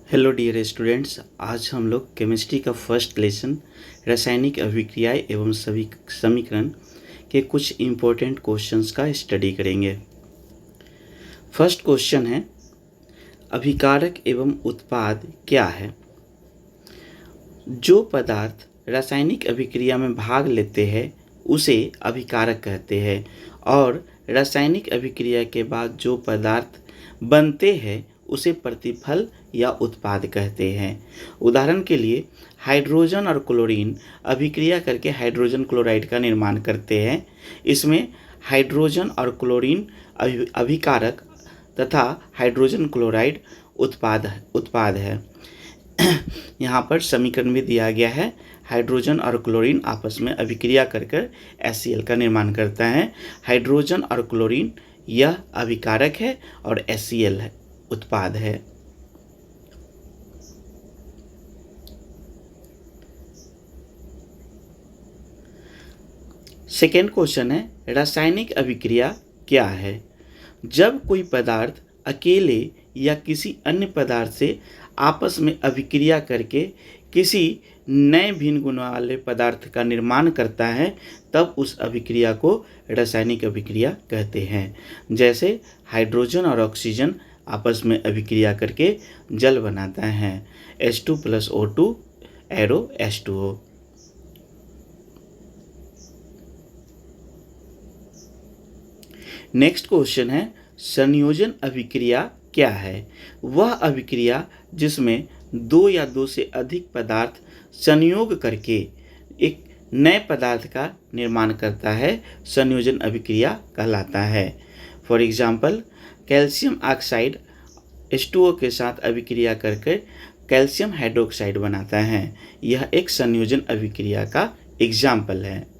Hello dear students, आज हम लोग केमिस्ट्री का फर्स्ट लेसन रासायनिक अभिक्रियाएं एवं सभी समीकरण के कुछ इम्पोर्टेंट क्वेश्चंस का स्टडी करेंगे। फर्स्ट क्वेश्चन है, अभिकारक एवं उत्पाद क्या है? जो पदार्थ रासायनिक अभिक्रिया में भाग लेते हैं उसे अभिकारक कहते हैं और रासायनिक अभिक्रिया के बाद जो पदार्थ बनते हैं उसे प्रतिफल या उत्पाद कहते हैं। उदाहरण के लिए हाइड्रोजन और क्लोरीन अभिक्रिया करके हाइड्रोजन क्लोराइड का निर्माण करते हैं। इसमें हाइड्रोजन और क्लोरीन अभिकारक तथा हाइड्रोजन क्लोराइड उत्पाद है। यहाँ पर समीकरण भी दिया गया है। हाइड्रोजन और क्लोरीन आपस में अभिक्रिया कर HCl का निर्माण करता है। हाइड्रोजन और क्लोरीन यह अभिकारक है और HCl है उत्पाद है। सेकेंड क्वेश्चन है, रासायनिक अभिक्रिया क्या है? जब कोई पदार्थ अकेले या किसी अन्य पदार्थ से आपस में अभिक्रिया करके किसी नए भिन्न गुण वाले पदार्थ का निर्माण करता है तब उस अभिक्रिया को रासायनिक अभिक्रिया कहते हैं। जैसे हाइड्रोजन और ऑक्सीजन आपस में अभिक्रिया करके जल बनाता है, H2+O2 arrow H2O। Next question है, संयोजन अभिक्रिया क्या है? वह अभिक्रिया जिसमें दो या दो से अधिक पदार्थ संयोग करके एक नए पदार्थ का निर्माण करता है, संयोजन अभिक्रिया कहलाता है। For example, calcium oxide H2O के साथ अभिक्रिया करके कैल्शियम हाइड्रोक्साइड बनाता है। यह एक संयोजन अभिक्रिया का एग्जाम्पल है।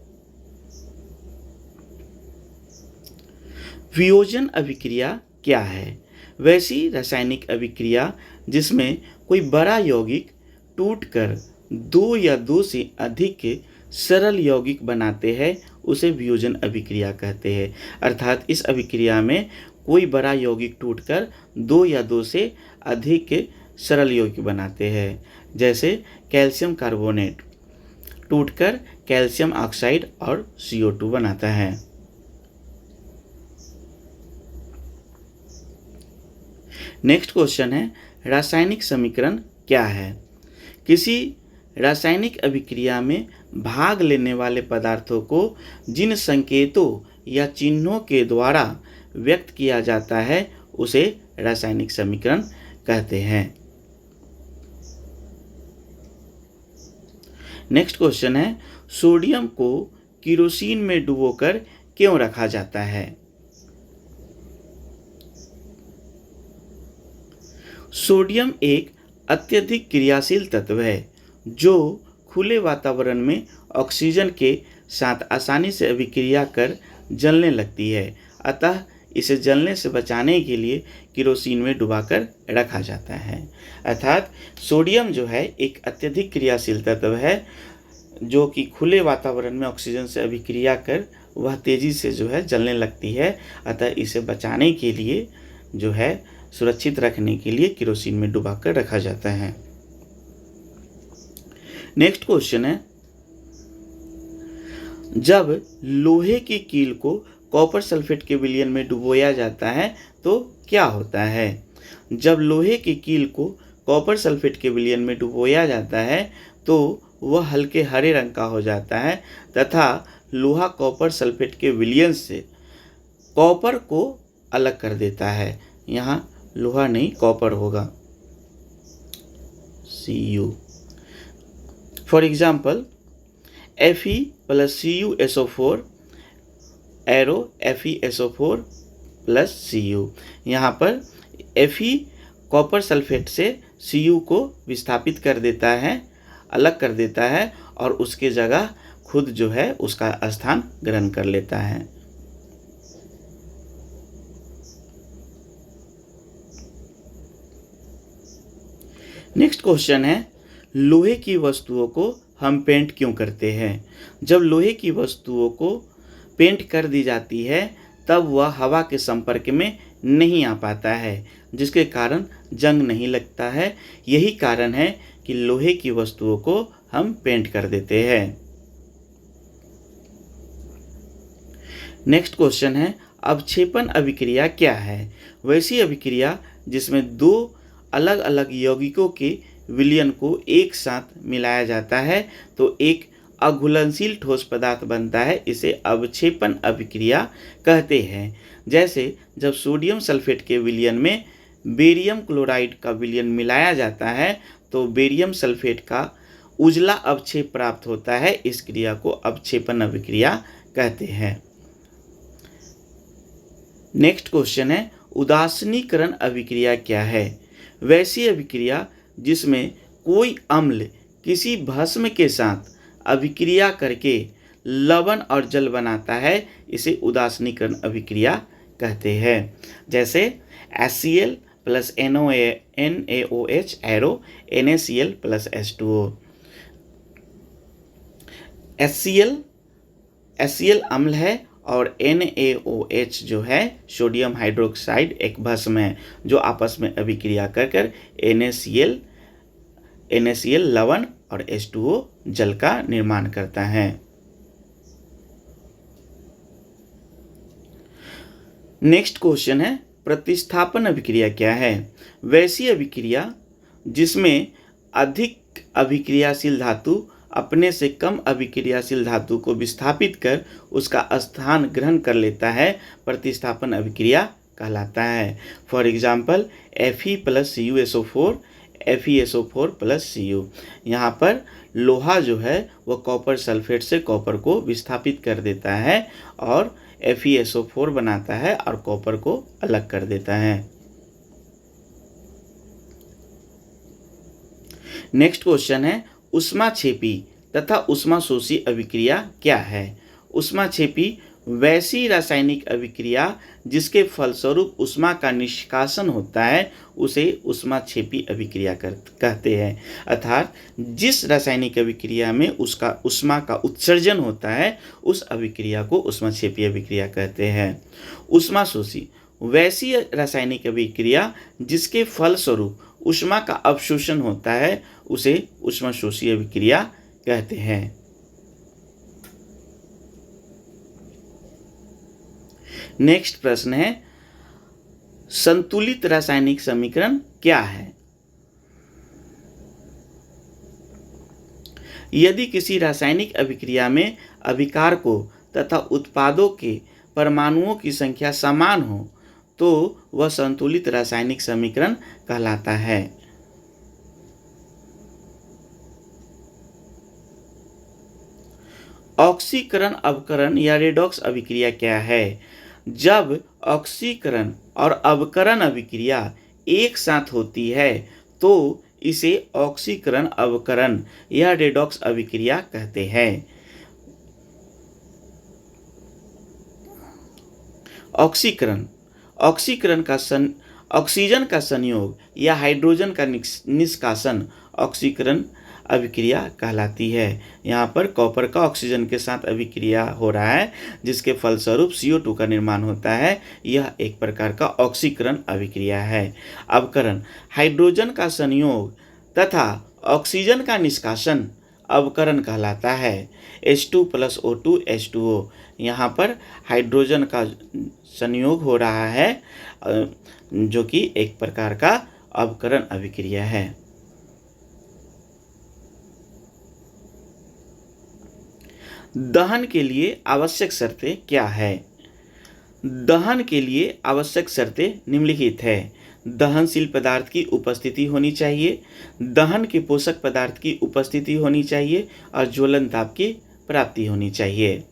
वियोजन अभिक्रिया क्या है? वैसी रासायनिक अभिक्रिया जिसमें कोई बड़ा यौगिक टूटकर दो या दो से अधिक सरल यौगिक बनाते हैं उसे वियोजन अभिक्रिया कहते हैं। अर्थात इस अभिक्रिया में कोई बड़ा यौगिक टूटकर दो या दो से अधिक सरल यौगिक बनाते हैं। जैसे कैल्शियम कार्बोनेट टूटकर कैल्शियम ऑक्साइड और CO2 बनाता है। नेक्स्ट क्वेश्चन है, रासायनिक समीकरण क्या है? किसी रासायनिक अभिक्रिया में भाग लेने वाले पदार्थों को जिन संकेतों या चिन्हों के द्वारा व्यक्त किया जाता है उसे रासायनिक समीकरण कहते हैं। नेक्स्ट क्वेश्चन है, सोडियम को केरोसिन में डुबोकर क्यों रखा जाता है? सोडियम एक अत्यधिक क्रियाशील तत्व है जो खुले वातावरण में ऑक्सीजन के साथ आसानी से अभिक्रिया कर जलने लगती है। अतः इसे जलने से बचाने के लिए केरोसिन में डुबाकर रखा जाता है। अर्थात सोडियम जो है एक अत्यधिक क्रियाशील तत्व है जो कि खुले वातावरण में ऑक्सीजन से अभिक्रिया कर वह तेज़ी से जो है जलने लगती है। अतः इसे बचाने के लिए जो है सुरक्षित रखने के लिए केरोसिन में डुबाकर रखा जाता है। नेक्स्ट क्वेश्चन है, जब लोहे की कील को कॉपर सल्फेट के विलयन में डुबोया जाता है तो क्या होता है? जब लोहे की कील को कॉपर सल्फेट के विलयन में डुबोया जाता है तो वह हल्के हरे रंग का हो जाता है तथा लोहा कॉपर सल्फेट के विलयन से कॉपर को अलग कर देता है। यहाँ लोहा नहीं कॉपर होगा, Cu। For example, Fe+CuSO4 arrow FeSO4+Cu। यहाँ पर Fe कॉपर सल्फेट से Cu को विस्थापित कर देता है, अलग कर देता है और उसके जगह खुद जो है उसका स्थान ग्रहण कर लेता है। नेक्स्ट क्वेश्चन है, लोहे की वस्तुओं को हम पेंट क्यों करते हैं? जब लोहे की वस्तुओं को पेंट कर दी जाती है तब वह हवा के संपर्क में नहीं आ पाता है, जिसके कारण जंग नहीं लगता है। यही कारण है कि लोहे की वस्तुओं को हम पेंट कर देते हैं। नेक्स्ट क्वेश्चन है, अवक्षेपण अभिक्रिया क्या है? वैसी अभिक्रिया जिसमें दो अलग अलग यौगिकों के विलयन को एक साथ मिलाया जाता है तो एक अघुलनशील ठोस पदार्थ बनता है, इसे अवक्षेपण अभिक्रिया कहते हैं। जैसे जब सोडियम सल्फेट के विलयन में बेरियम क्लोराइड का विलयन मिलाया जाता है तो बेरियम सल्फेट का उजला अवक्षेप प्राप्त होता है। इस क्रिया को अवक्षेपण अभिक्रिया कहते हैं। नेक्स्ट क्वेश्चन है, उदासीनीकरण अभिक्रिया क्या है? वैसी अभिक्रिया जिसमें कोई अम्ल किसी भस्म के साथ अभिक्रिया करके लवण और जल बनाता है, इसे उदासीनीकरण अभिक्रिया कहते हैं। जैसे HCl plus NaOH arrow NaCl plus H2O। HCl अम्ल है और NaOH जो है सोडियम हाइड्रोक्साइड एक भस्म है जो आपस में अभिक्रिया कर NaCl लवण और H2O जल का निर्माण करता है। नेक्स्ट क्वेश्चन है, प्रतिस्थापन अभिक्रिया क्या है? वैसी अभिक्रिया जिसमें अधिक अभिक्रियाशील धातु अपने से कम अभिक्रियाशील धातु को विस्थापित कर उसका स्थान ग्रहण कर लेता है, प्रतिस्थापन अभिक्रिया कहलाता है। For example Fe plus CuSO4 FeSO4 plus Cu। यहाँ पर लोहा जो है वह कॉपर सल्फेट से कॉपर को विस्थापित कर देता है और FeSO4 बनाता है और कॉपर को अलग कर देता है। नेक्स्ट क्वेश्चन है, ऊष्माक्षेपी तथा ऊष्माशोषी अभिक्रिया क्या है? ऊष्माक्षेपी वैसी रासायनिक अभिक्रिया जिसके फलस्वरूप ऊष्मा का निष्कासन होता है उसे ऊष्माक्षेपी अभिक्रिया कहते हैं। अर्थात जिस रासायनिक अभिक्रिया में उसका ऊष्मा का उत्सर्जन होता है उस अभिक्रिया को ऊष्माक्षेपी अभिक्रिया कहते हैं। ऊष्माशोषी वैसी रासायनिक अभिक्रिया जिसके फलस्वरूप ऊष्मा का अवशोषण होता है उसे ऊष्माशोषी अभिक्रिया कहते हैं। नेक्स्ट प्रश्न है, संतुलित रासायनिक समीकरण क्या है? यदि किसी रासायनिक अभिक्रिया में अभिकारकों तथा उत्पादों के परमाणुओं की संख्या समान हो तो वह संतुलित रासायनिक समीकरण कहलाता है। ऑक्सीकरण अवकरण या रेडॉक्स अभिक्रिया क्या है? जब ऑक्सीकरण और अवकरण अभिक्रिया एक साथ होती है तो इसे ऑक्सीकरण अवकरण या रेडॉक्स अभिक्रिया कहते हैं। ऑक्सीकरण का ऑक्सीजन का संयोग या हाइड्रोजन का निष्कासन ऑक्सीकरण अभिक्रिया कहलाती है। यहाँ पर कॉपर का ऑक्सीजन के साथ अभिक्रिया हो रहा है जिसके फलस्वरूप CO2 का निर्माण होता है। यह एक प्रकार का ऑक्सीकरण अभिक्रिया है। अवकरण हाइड्रोजन का संयोग तथा ऑक्सीजन का निष्कासन अवकरण कहलाता है। H2 plus O2 H2O। यहाँ पर हाइड्रोजन का संयोग हो रहा है जो कि एक प्रकार का अवकरण अभिक्रिया है। दहन के लिए आवश्यक शर्तें क्या है? दहन के लिए आवश्यक शर्तें निम्नलिखित है। दहनशील पदार्थ की उपस्थिति होनी चाहिए, दहन के पोषक पदार्थ की उपस्थिति होनी चाहिए और ज्वलन ताप की प्राप्ति होनी चाहिए।